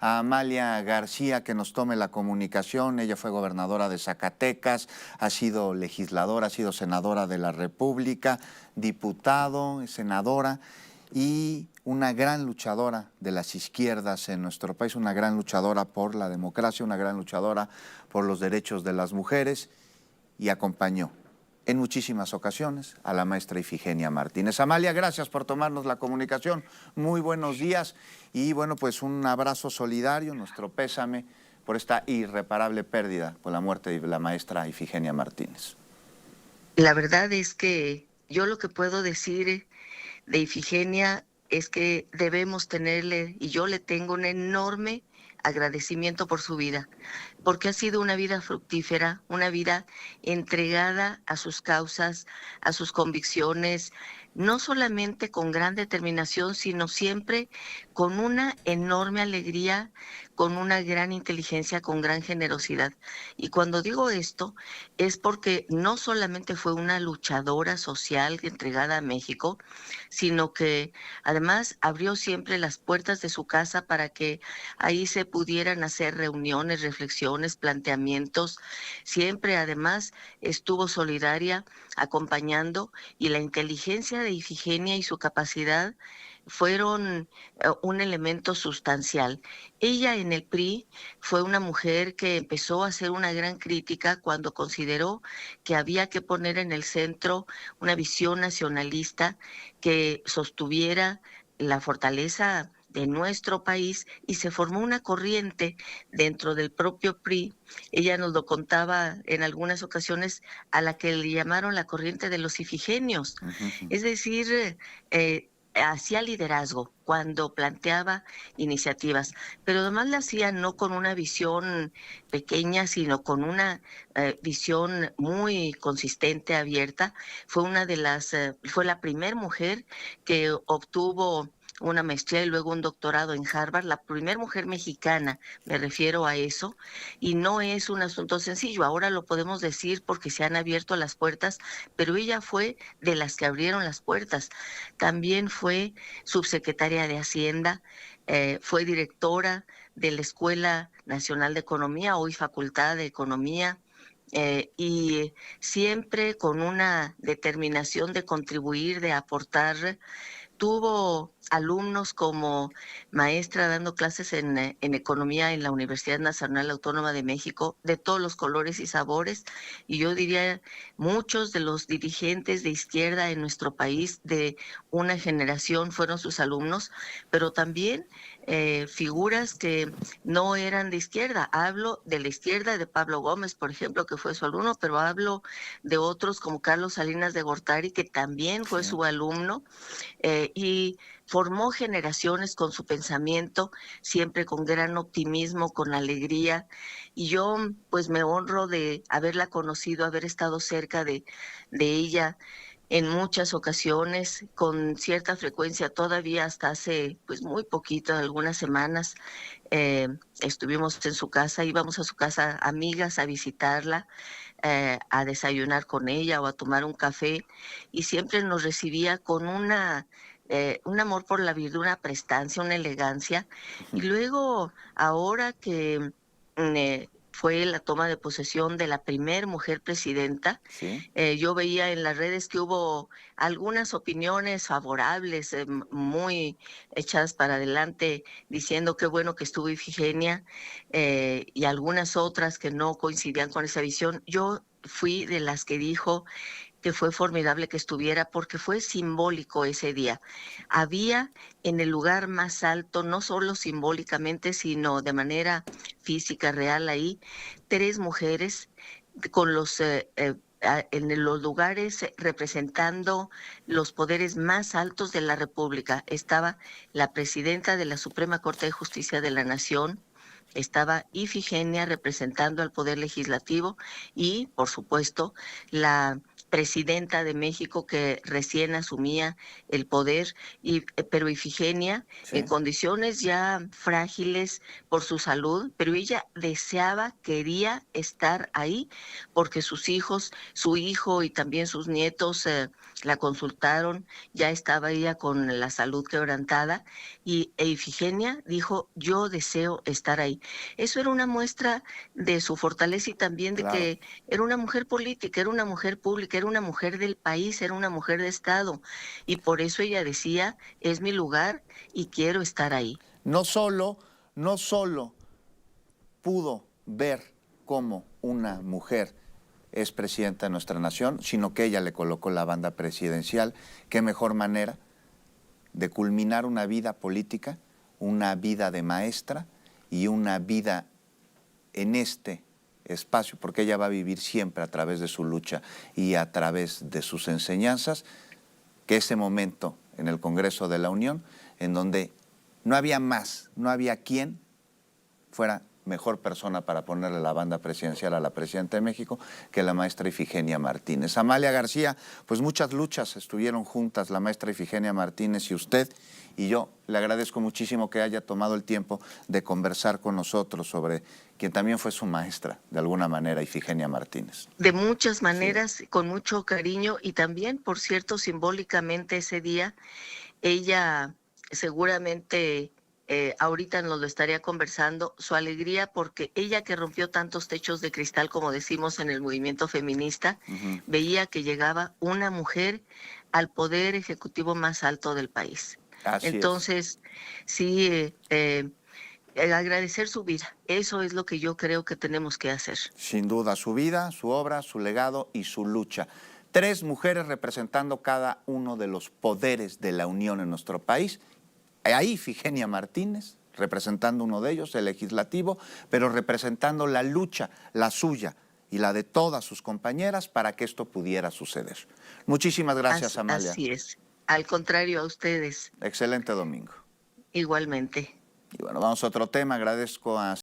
a Amalia García que nos tome la comunicación. Ella fue gobernadora de Zacatecas, ha sido legisladora, ha sido senadora de la República, diputado, senadora y una gran luchadora de las izquierdas en nuestro país, una gran luchadora por la democracia, una gran luchadora por los derechos de las mujeres, y acompañó en muchísimas ocasiones a la maestra Ifigenia Martínez. Amalia, gracias por tomarnos la comunicación. Muy buenos días y bueno, pues un abrazo solidario, nuestro pésame por esta irreparable pérdida por la muerte de la maestra Ifigenia Martínez. La verdad es que yo lo que puedo decir de Ifigenia es que debemos tenerle, y yo le tengo un enorme agradecimiento por su vida, porque ha sido una vida fructífera, una vida entregada a sus causas, a sus convicciones, no solamente con gran determinación, sino siempre con una enorme alegría, con una gran inteligencia, con gran generosidad. Y cuando digo esto, es porque no solamente fue una luchadora social entregada a México, sino que además abrió siempre las puertas de su casa para que ahí se pudieran hacer reuniones, reflexiones, planteamientos. Siempre además estuvo solidaria, acompañando, y la inteligencia de Ifigenia y su capacidad fueron un elemento sustancial. Ella en el PRI fue una mujer que empezó a hacer una gran crítica cuando consideró que había que poner en el centro una visión nacionalista que sostuviera la fortaleza de nuestro país, y se formó una corriente dentro del propio PRI. Ella nos lo contaba en algunas ocasiones, a la que le llamaron la corriente de los ifigenios. Es decir, hacía liderazgo cuando planteaba iniciativas, pero además la hacía no con una visión pequeña, sino con una visión muy consistente, abierta. Fue la primera mujer que obtuvo una maestría y luego un doctorado en Harvard, la primera mujer mexicana, me refiero a eso, y no es un asunto sencillo. Ahora lo podemos decir porque se han abierto las puertas, pero ella fue de las que abrieron las puertas. También fue subsecretaria de Hacienda, fue directora de la Escuela Nacional de Economía, hoy Facultad de Economía, y siempre con una determinación de contribuir, de aportar. Tuvo alumnos como maestra dando clases en economía en la Universidad Nacional Autónoma de México, de todos los colores y sabores, y yo diría muchos de los dirigentes de izquierda en nuestro país de una generación fueron sus alumnos, pero también figuras que no eran de izquierda. Hablo de la izquierda de Pablo Gómez, por ejemplo, que fue su alumno, pero hablo de otros como Carlos Salinas de Gortari, que también fue Sí. su alumno, y formó generaciones con su pensamiento, siempre con gran optimismo, con alegría. Y yo pues me honro de haberla conocido, haber estado cerca de ella en muchas ocasiones, con cierta frecuencia, todavía hasta hace pues muy poquito, algunas semanas. Estuvimos en su casa, íbamos a su casa amigas a visitarla, a desayunar con ella o a tomar un café, y siempre nos recibía con un amor por la vida, una prestancia, una elegancia. Y luego, ahora que fue la toma de posesión de la primer mujer presidenta, Sí. yo veía en las redes que hubo algunas opiniones favorables, muy echadas para adelante, diciendo qué bueno que estuvo Ifigenia, y algunas otras que no coincidían con esa visión. Yo fui de las que dijo que fue formidable que estuviera porque fue simbólico ese día. Había en el lugar más alto, no solo simbólicamente, sino de manera física, real, ahí, tres mujeres con en los lugares representando los poderes más altos de la República. Estaba la presidenta de la Suprema Corte de Justicia de la Nación, estaba Ifigenia representando al Poder Legislativo, y, por supuesto, la presidenta de México que recién asumía el poder, pero Ifigenia en Sí, condiciones ya frágiles por su salud, pero ella deseaba, quería estar ahí porque sus hijos, su hijo y también sus nietos la consultaron, ya estaba ella con la salud quebrantada e Ifigenia dijo, yo deseo estar ahí. Eso era una muestra de su fortaleza y también de claro. que era una mujer política, era una mujer pública, era una mujer del país, era una mujer de Estado. Y por eso ella decía, es mi lugar y quiero estar ahí. No solo, no solo pudo ver cómo una mujer es presidenta de nuestra nación, sino que ella le colocó la banda presidencial. Qué mejor manera de culminar una vida política, una vida de maestra y una vida en este espacio, porque ella va a vivir siempre a través de su lucha y a través de sus enseñanzas, que ese momento en el Congreso de la Unión, en donde no había más, no había quien fuera mejor persona para ponerle la banda presidencial a la presidenta de México que la maestra Ifigenia Martínez. Amalia García, pues muchas luchas estuvieron juntas la maestra Ifigenia Martínez y usted, y yo le agradezco muchísimo que haya tomado el tiempo de conversar con nosotros sobre quien también fue su maestra, de alguna manera, Ifigenia Martínez. De muchas Sí. maneras, con mucho cariño y también, por cierto, simbólicamente ese día, ella seguramente ahorita nos lo estaría conversando, su alegría porque ella que rompió tantos techos de cristal, como decimos en el movimiento feminista, veía que llegaba una mujer al poder ejecutivo más alto del país. Así es. Entonces, sí, agradecer su vida, eso es lo que yo creo que tenemos que hacer. Sin duda, su vida, su obra, su legado y su lucha. 3 mujeres representando cada uno de los poderes de la Unión en nuestro país. Ahí Ifigenia Martínez, representando uno de ellos, el legislativo, pero representando la lucha, la suya y la de todas sus compañeras para que esto pudiera suceder. Muchísimas gracias, Amalia. Así es. Al contrario, a ustedes, Excelente domingo. igualmente. Y bueno, vamos a otro tema. Agradezco a